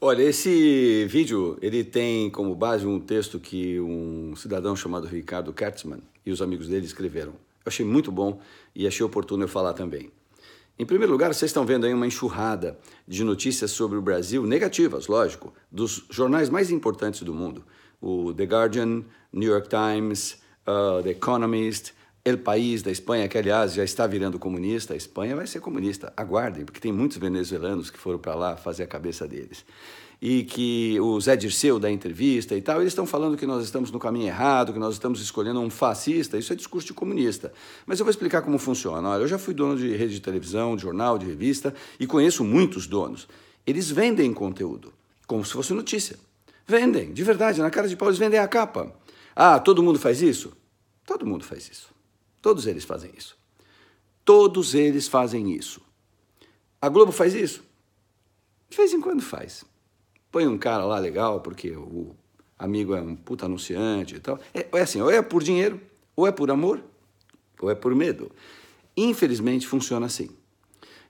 Olha, esse vídeo, ele tem como base um texto que um cidadão chamado Ricardo Kertzmann e os amigos dele escreveram. Eu achei muito bom e achei oportuno eu falar também. Em primeiro lugar, vocês estão vendo aí uma enxurrada de notícias sobre o Brasil, negativas, lógico, dos jornais mais importantes do mundo. O The Guardian, New York Times, The Economist, El País da Espanha, que aliás já está virando comunista. A Espanha vai ser comunista, aguardem, porque tem muitos venezuelanos que foram para lá fazer a cabeça deles. E que o Zé Dirceu da entrevista e tal, eles estão falando que nós estamos no caminho errado, que nós estamos escolhendo um fascista. Isso é discurso de comunista. Mas eu vou explicar como funciona. Olha, eu já fui dono de rede de televisão, de jornal, de revista e conheço muitos donos. Eles vendem conteúdo, como se fosse notícia. Vendem, de verdade, na cara de pau eles vendem a capa. Ah, todo mundo faz isso? Todo mundo faz isso. Todos eles fazem isso. Todos eles fazem isso. A Globo faz isso? De vez em quando faz. Põe um cara lá legal, porque o amigo é um puta anunciante e tal. É assim, ou é por dinheiro, ou é por amor, ou é por medo. Infelizmente funciona assim.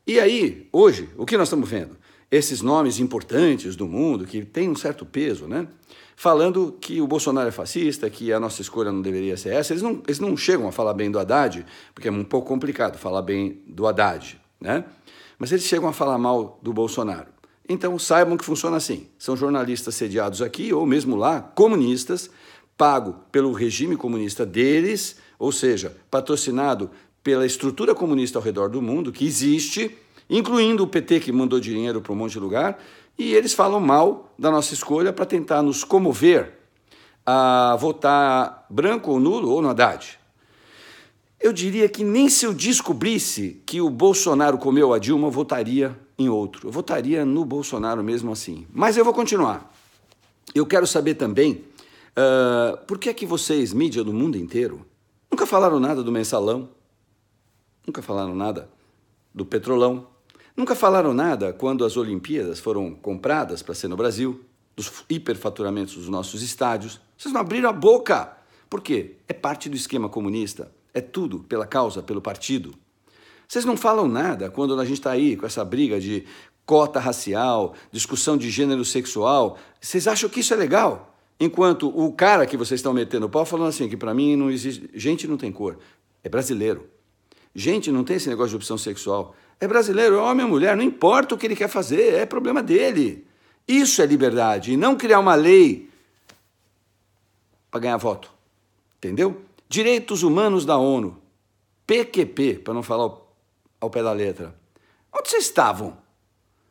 E aí, hoje, o que nós estamos vendo? Esses nomes importantes do mundo, que têm um certo peso, né? Falando que o Bolsonaro é fascista, que a nossa escolha não deveria ser essa. Eles não chegam a falar bem do Haddad, porque é um pouco complicado falar bem do Haddad, né? Mas eles chegam a falar mal do Bolsonaro. Então saibam que funciona assim. São jornalistas sediados aqui, ou mesmo lá, comunistas, pago pelo regime comunista deles, ou seja, patrocinado pela estrutura comunista ao redor do mundo, que existe, incluindo o PT, que mandou dinheiro para um monte de lugar, e eles falam mal da nossa escolha para tentar nos comover a votar branco ou nulo ou no Haddad. Eu diria que nem se eu descobrisse que o Bolsonaro comeu a Dilma, eu votaria em outro. Eu votaria no Bolsonaro mesmo assim. Mas eu vou continuar. Eu quero saber também por que é que vocês, mídia do mundo inteiro, nunca falaram nada do Mensalão, nunca falaram nada do Petrolão, nunca falaram nada quando as Olimpíadas foram compradas para ser no Brasil, dos hiperfaturamentos dos nossos estádios. Vocês não abriram a boca. Por quê? É parte do esquema comunista. É tudo pela causa, pelo partido. Vocês não falam nada quando a gente está aí com essa briga de cota racial, discussão de gênero sexual. Vocês acham que isso é legal? Enquanto o cara que vocês estão metendo o pau falando assim, que para mim não existe... Gente não tem cor, é brasileiro. Gente não tem esse negócio de opção sexual. É brasileiro, é homem ou mulher, não importa o que ele quer fazer, é problema dele. Isso é liberdade, e não criar uma lei para ganhar voto. Entendeu? Direitos Humanos da ONU, PQP, para não falar ao pé da letra. Onde vocês estavam?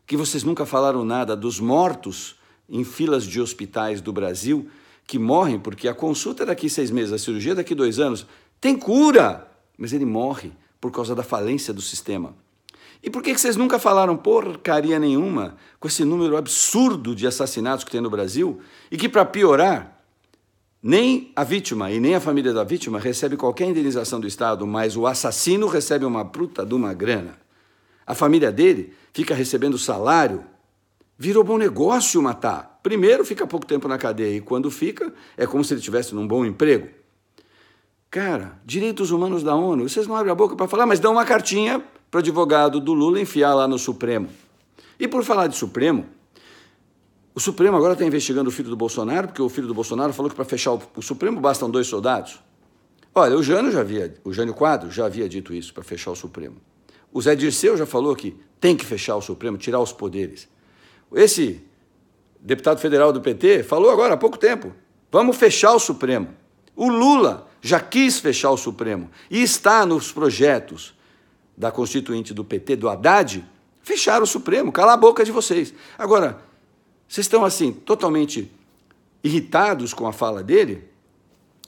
Que vocês nunca falaram nada dos mortos em filas de hospitais do Brasil, que morrem porque a consulta é daqui 6 meses, a cirurgia é daqui 2 anos. Tem cura, mas ele morre por causa da falência do sistema. E por que vocês nunca falaram porcaria nenhuma com esse número absurdo de assassinatos que tem no Brasil e que, para piorar, nem a vítima e nem a família da vítima recebe qualquer indenização do Estado, mas o assassino recebe uma bruta de uma grana. A família dele fica recebendo salário. Virou bom negócio matar. Primeiro fica pouco tempo na cadeia e quando fica é como se ele estivesse num bom emprego. Cara, direitos humanos da ONU, vocês não abrem a boca para falar, mas dão uma cartinha para o advogado do Lula enfiar lá no Supremo. E por falar de Supremo, o Supremo agora está investigando o filho do Bolsonaro, porque o filho do Bolsonaro falou que para fechar o Supremo bastam 2 soldados. Olha, o Jânio Quadros já havia dito isso, para fechar o Supremo. O Zé Dirceu já falou que tem que fechar o Supremo, tirar os poderes. Esse deputado federal do PT falou agora há pouco tempo, vamos fechar o Supremo. O Lula já quis fechar o Supremo e está nos projetos da constituinte do PT, do Haddad, fechar o Supremo, calar a boca de vocês. Agora, vocês estão, assim, totalmente irritados com a fala dele?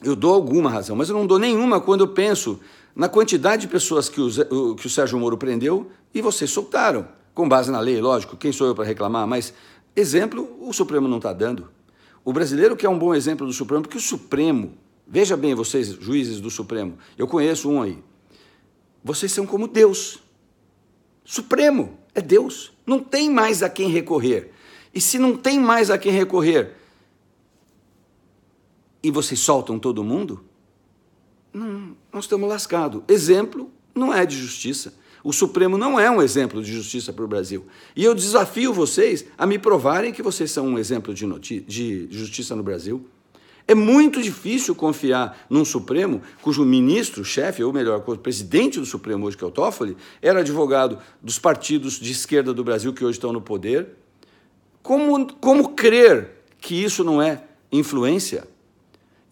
Eu dou alguma razão, mas eu não dou nenhuma quando eu penso na quantidade de pessoas que o Sérgio Moro prendeu e vocês soltaram, com base na lei, lógico, quem sou eu para reclamar, mas exemplo o Supremo não está dando. O brasileiro quer um bom exemplo do Supremo, porque o Supremo, veja bem vocês, juízes do Supremo, eu conheço um aí, vocês são como Deus. Supremo é Deus, não tem mais a quem recorrer. E se não tem mais a quem recorrer e vocês soltam todo mundo, nós estamos lascados. Exemplo, não é de justiça. O Supremo não é um exemplo de justiça para o Brasil. E eu desafio vocês a me provarem que vocês são um exemplo de justiça no Brasil. É muito difícil confiar num Supremo cujo ministro, chefe, ou melhor, o presidente do Supremo hoje, que é o Toffoli, era advogado dos partidos de esquerda do Brasil que hoje estão no poder. Como crer que isso não é influência?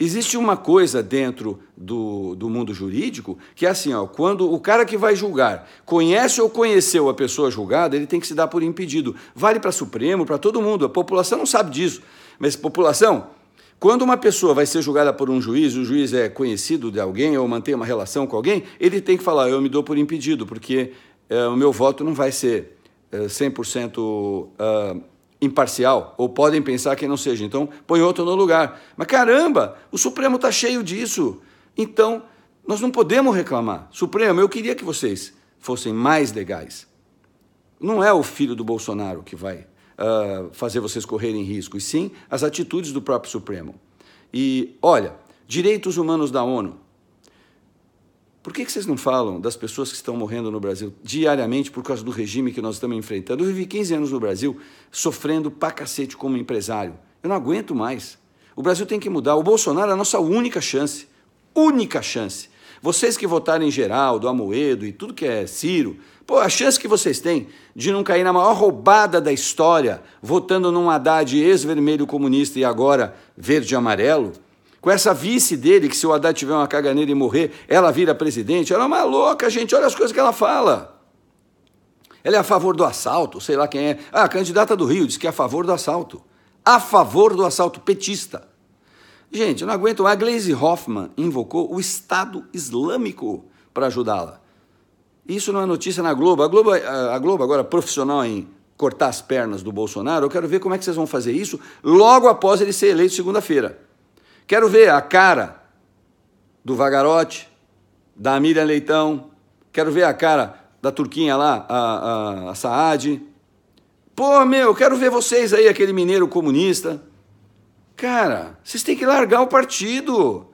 Existe uma coisa dentro do mundo jurídico que é assim, ó, quando o cara que vai julgar conhece ou conheceu a pessoa julgada, ele tem que se dar por impedido. Vale para Supremo, para todo mundo. A população não sabe disso, mas população... Quando uma pessoa vai ser julgada por um juiz, o juiz é conhecido de alguém ou mantém uma relação com alguém, ele tem que falar, eu me dou por impedido, porque o meu voto não vai ser 100% imparcial, ou podem pensar que não seja, então põe outro no lugar. Mas caramba, o Supremo está cheio disso, então nós não podemos reclamar. Supremo, eu queria que vocês fossem mais legais. Não é o filho do Bolsonaro que vai fazer vocês correrem risco, e sim as atitudes do próprio Supremo. E, olha, direitos humanos da ONU. Por que vocês não falam das pessoas que estão morrendo no Brasil diariamente por causa do regime que nós estamos enfrentando? Eu vivi 15 anos no Brasil sofrendo pra cacete como empresário. Eu não aguento mais. O Brasil tem que mudar. O Bolsonaro é a nossa única chance. Única chance. Vocês que votaram em Geraldo, Amoedo e tudo que é Ciro, pô, a chance que vocês têm de não cair na maior roubada da história, votando num Haddad ex-vermelho comunista e agora verde e amarelo, com essa vice dele, que se o Haddad tiver uma caganeira e morrer, ela vira presidente, ela é uma louca, gente, olha as coisas que ela fala. Ela é a favor do assalto, sei lá quem é. Ah, a candidata do Rio diz que é a favor do assalto. A favor do assalto, petista. Gente, eu não aguento. A Gleisi Hoffmann invocou o Estado Islâmico para ajudá-la. Isso não é notícia na Globo. A Globo agora profissional em cortar as pernas do Bolsonaro. Eu quero ver como é que vocês vão fazer isso logo após ele ser eleito segunda-feira. Quero ver a cara do Vagarotti, da Miriam Leitão. Quero ver a cara da turquinha lá, a Saad. Pô, eu quero ver vocês aí, aquele mineiro comunista. Cara, vocês têm que largar o partido.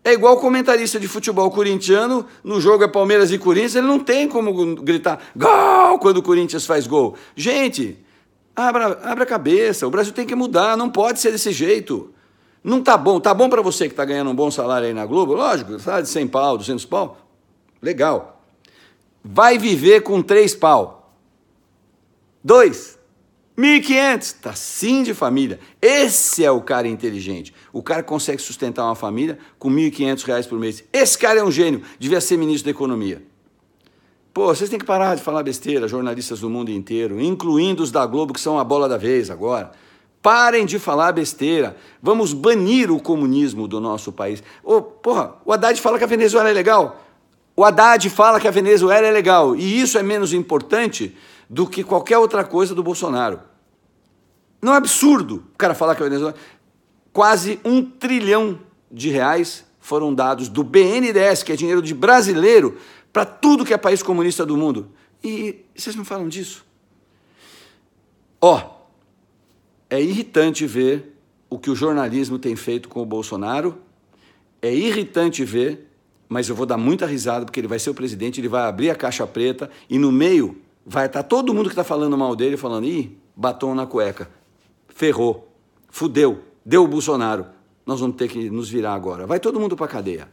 É igual comentarista de futebol corintiano, no jogo é Palmeiras e Corinthians, ele não tem como gritar gol quando o Corinthians faz gol. Gente, abra a cabeça, o Brasil tem que mudar, não pode ser desse jeito. Não tá bom para você que está ganhando um bom salário aí na Globo, lógico, salário de 100 pau, 200 pau, legal. Vai viver com 3 pau. 2. 1.500, tá sim de família. Esse é o cara inteligente. O cara que consegue sustentar uma família com R$1.500 por mês. Esse cara é um gênio, devia ser ministro da Economia. Pô, vocês têm que parar de falar besteira, jornalistas do mundo inteiro, incluindo os da Globo, que são a bola da vez agora. Parem de falar besteira. Vamos banir o comunismo do nosso país. O Haddad fala que a Venezuela é legal. O Haddad fala que a Venezuela é legal. E isso é menos importante do que qualquer outra coisa do Bolsonaro. Não é absurdo o cara falar que a Venezuela... Quase R$1 trilhão foram dados do BNDES, que é dinheiro de brasileiro, para tudo que é país comunista do mundo. E vocês não falam disso? É irritante ver o que o jornalismo tem feito com o Bolsonaro. É irritante ver, mas eu vou dar muita risada, porque ele vai ser o presidente, ele vai abrir a caixa preta e no meio vai estar todo mundo que está falando mal dele falando, ih, batom na cueca, ferrou, fudeu, deu o Bolsonaro, nós vamos ter que nos virar agora. Vai todo mundo para a cadeia.